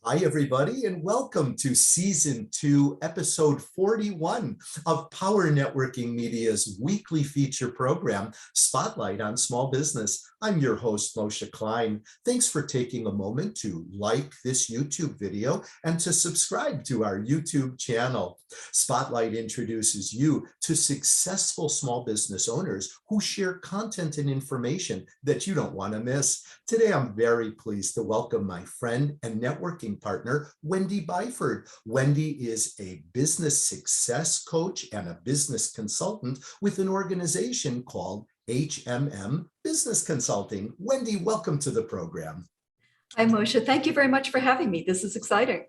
Hi, everybody, and welcome to Season 2, Episode 41 of Power Networking Media's weekly feature program, Spotlight on Small Business. I'm your host, Moshe Klein. Thanks for taking a moment to like this YouTube video and to subscribe to our YouTube channel. Spotlight introduces you to successful small business owners who share content and information that you don't want to miss. Today, I'm very pleased to welcome my friend and networking partner, Wendy Byford. Wendy is a business success coach and a business consultant with an organization called HMM Business Consulting. Wendy, welcome to the program. Hi, Moshe. Thank you very much for having me. This is exciting.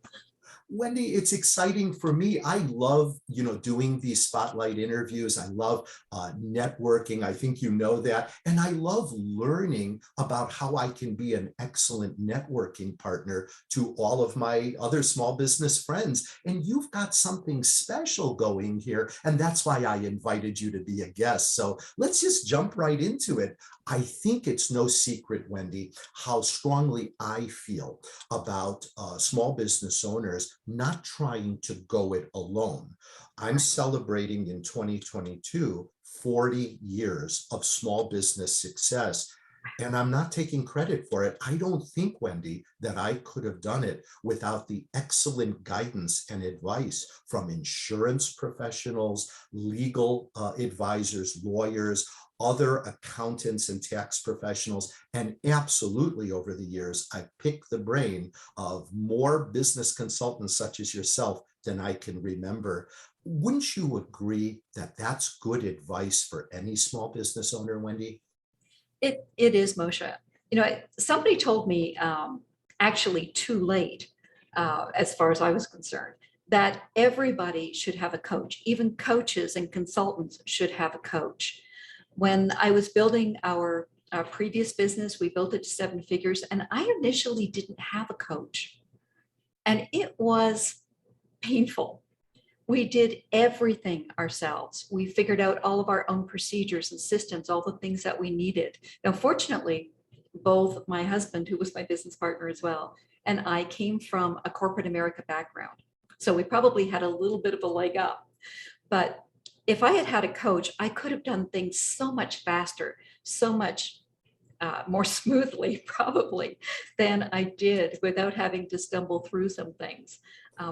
Wendy, it's exciting for me. I love, doing these spotlight interviews. I love networking. I think you know that. And I love learning about how I can be an excellent networking partner to all of my other small business friends. And you've got something special going here. And that's why I invited you to be a guest. So let's just jump right into it. I think it's no secret, Wendy, how strongly I feel about small business owners not trying to go it alone. I'm celebrating in 2022 40 years of small business success, and I'm not taking credit for it. I don't think, Wendy, that I could have done it without the excellent guidance and advice from insurance professionals, legal advisors, lawyers, other accountants and tax professionals, and absolutely over the years, I picked the brain of more business consultants such as yourself than I can remember. Wouldn't you agree that that's good advice for any small business owner, Wendy? It is, Moshe. Somebody told me, actually too late, as far as I was concerned, that everybody should have a coach. Even coaches and consultants should have a coach. When I was building our previous business, we built it to 7 figures, and I initially didn't have a coach. And it was painful. We did everything ourselves. We figured out all of our own procedures and systems, all the things that we needed. Now, fortunately, both my husband, who was my business partner as well, and I came from a corporate America background. So we probably had a little bit of a leg up. But if I had had a coach, I could have done things so much faster, so much more smoothly, probably, than I did without having to stumble through some things.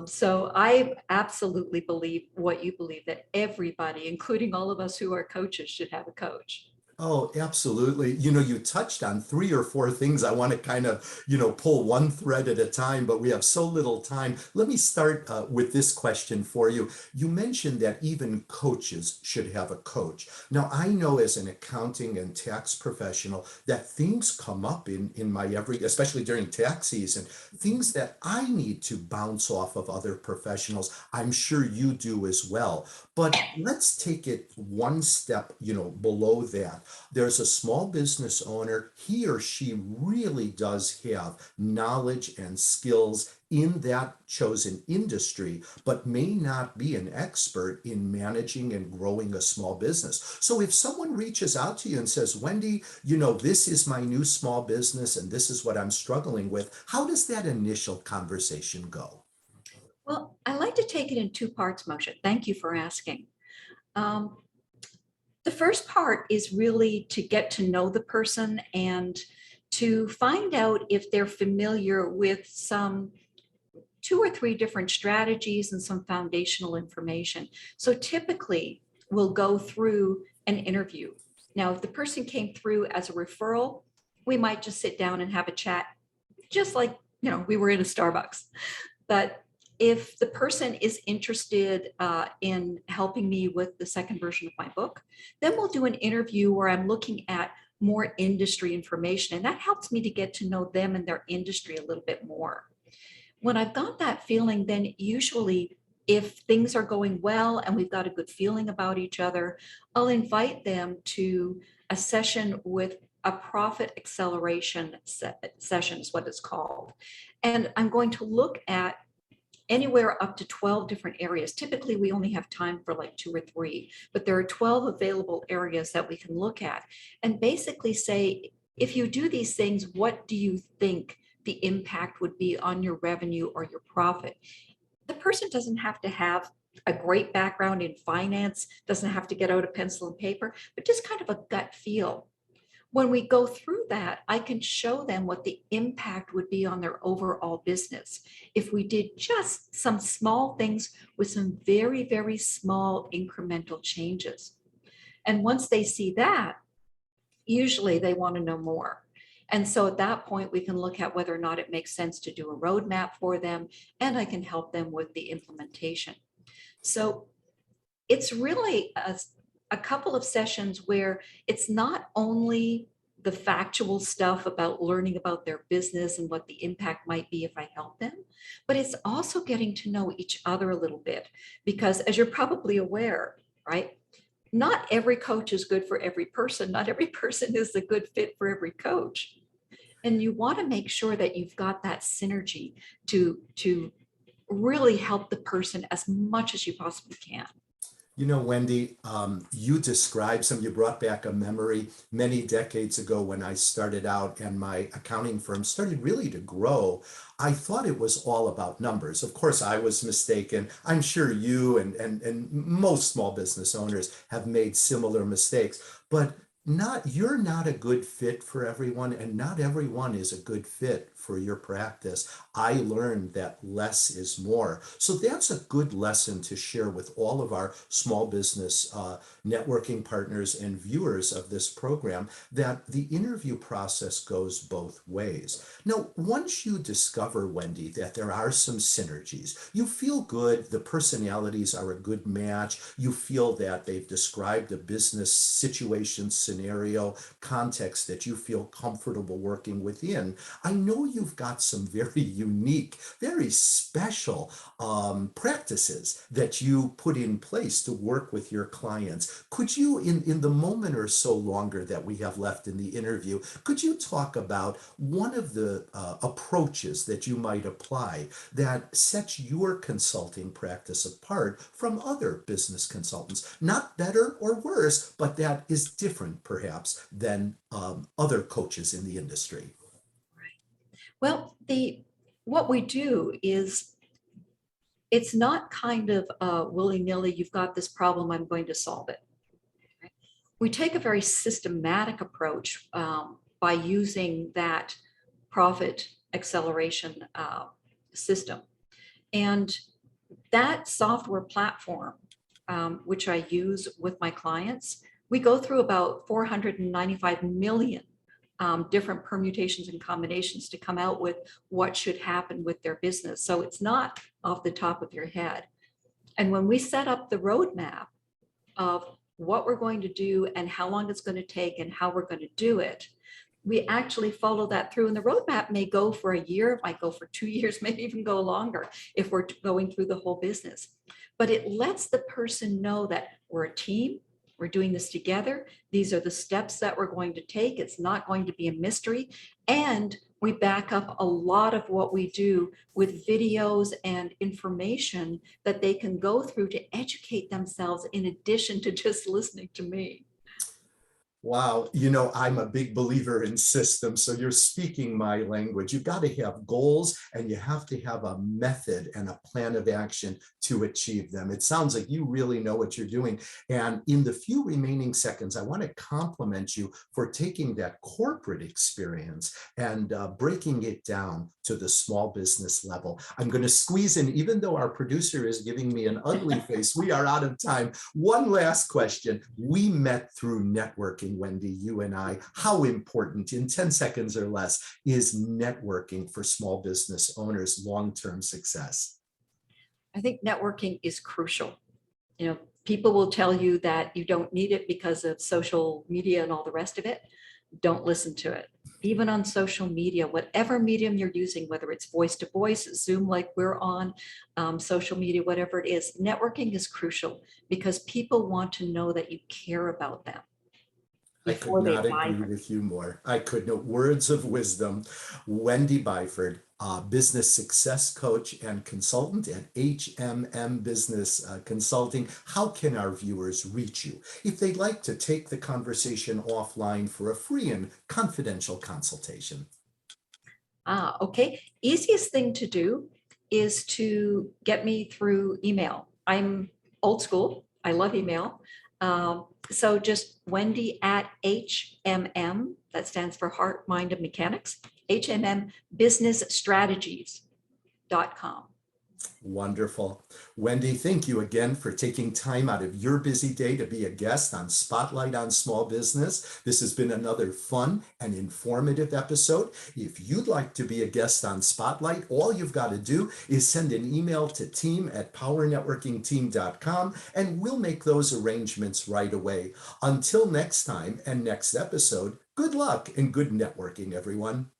So I absolutely believe what you believe, that everybody, including all of us who are coaches, should have a coach. Oh, absolutely. You touched on 3 or 4 things. I want to kind of, pull one thread at a time, but we have so little time. Let me start with this question for you. You mentioned that even coaches should have a coach. Now, I know as an accounting and tax professional that things come up in my especially during tax season, things that I need to bounce off of other professionals. I'm sure you do as well. But let's take it one step, below that. There's a small business owner, he or she really does have knowledge and skills in that chosen industry, but may not be an expert in managing and growing a small business. So if someone reaches out to you and says, Wendy, this is my new small business and this is what I'm struggling with, how does that initial conversation go? Well, I like to take it in 2 parts, Moshe. Thank you for asking. Um, the first part is really to get to know the person and to find out if they're familiar with some 2 or 3 different strategies and some foundational information. So typically we'll go through an interview. Now, if the person came through as a referral, we might just sit down and have a chat, just like, we were in a Starbucks. But if the person is interested in helping me with the second version of my book, then we'll do an interview where I'm looking at more industry information, and that helps me to get to know them and their industry a little bit more. When I've got that feeling, then usually if things are going well and we've got a good feeling about each other, I'll invite them to a session with a profit acceleration session is what it's called. And I'm going to look at anywhere up to 12 different areas. Typically, we only have time for like 2 or 3, but there are 12 available areas that we can look at and basically say, if you do these things, what do you think the impact would be on your revenue or your profit. The person doesn't have to have a great background in finance, doesn't have to get out a pencil and paper, but just kind of a gut feel. When we go through that, I can show them what the impact would be on their overall business if we did just some small things with some very, very small incremental changes. And once they see that, usually they want to know more. And so at that point, we can look at whether or not it makes sense to do a roadmap for them, and I can help them with the implementation. So it's really a couple of sessions where it's not only the factual stuff about learning about their business and what the impact might be if I help them, but it's also getting to know each other a little bit. Because as you're probably aware, right, not every coach is good for every person. Not every person is a good fit for every coach. And you want to make sure that you've got that synergy to really help the person as much as you possibly can. You know, Wendy, you brought back a memory many decades ago when I started out and my accounting firm started really to grow. I thought it was all about numbers. Of course, I was mistaken. I'm sure you and most small business owners have made similar mistakes, but you're not a good fit for everyone, and not everyone is a good fit for your practice. I learned that less is more. So that's a good lesson to share with all of our small business networking partners and viewers of this program, that the interview process goes both ways. Now, once you discover, Wendy, that there are some synergies, you feel good, the personalities are a good match, you feel that they've described a business situation, scenario, context that you feel comfortable working within, I know you've got some very unique, very special practices that you put in place to work with your clients. Could you, in the moment or so longer that we have left in the interview, could you talk about one of the approaches that you might apply that sets your consulting practice apart from other business consultants? Not better or worse, but that is different perhaps than other coaches in the industry. Well, what we do is it's not kind of willy-nilly, you've got this problem, I'm going to solve it. We take a very systematic approach by using that profit acceleration system. And that software platform, which I use with my clients, we go through about 495 million different permutations and combinations to come out with what should happen with their business. So it's not off the top of your head. And when we set up the roadmap of what we're going to do and how long it's going to take and how we're going to do it, we actually follow that through. And the roadmap may go for a year, it might go for 2 years, maybe even go longer if we're going through the whole business. But it lets the person know that we're a team, we're doing this together, these are the steps that we're going to take, it's not going to be a mystery. And we back up a lot of what we do with videos and information that they can go through to educate themselves in addition to just listening to me. Wow, you know, I'm a big believer in systems, so you're speaking my language. You've got to have goals and you have to have a method and a plan of action to achieve them. It sounds like you really know what you're doing. And in the few remaining seconds, I want to compliment you for taking that corporate experience and breaking it down to the small business level. I'm going to squeeze in, even though our producer is giving me an ugly face, we are out of time. One last question. We met through networking, Wendy, you and I. How important, in 10 seconds or less, is networking for small business owners' long-term success? I think networking is crucial. You know, people will tell you that you don't need it because of social media and all the rest of it. Don't listen to it. Even on social media, whatever medium you're using, whether it's voice to voice, Zoom like we're on, social media, whatever it is, networking is crucial because people want to know that you care about them. I could not agree with you more. I could not. Words of wisdom. Wendy Byford, business success coach and consultant at HMM Business Consulting. How can our viewers reach you if they'd like to take the conversation offline for a free and confidential consultation? Okay. Easiest thing to do is to get me through email. I'm old school. I love email. So just Wendy at HMM, that stands for Heart, Mind, and Mechanics, HMMbusinessstrategies.com. Wonderful. Wendy, thank you again for taking time out of your busy day to be a guest on Spotlight on Small Business. This has been another fun and informative episode. If you'd like to be a guest on Spotlight, all you've got to do is send an email to team@powernetworkingteam.com and we'll make those arrangements right away. Until next time and next episode, good luck and good networking, everyone.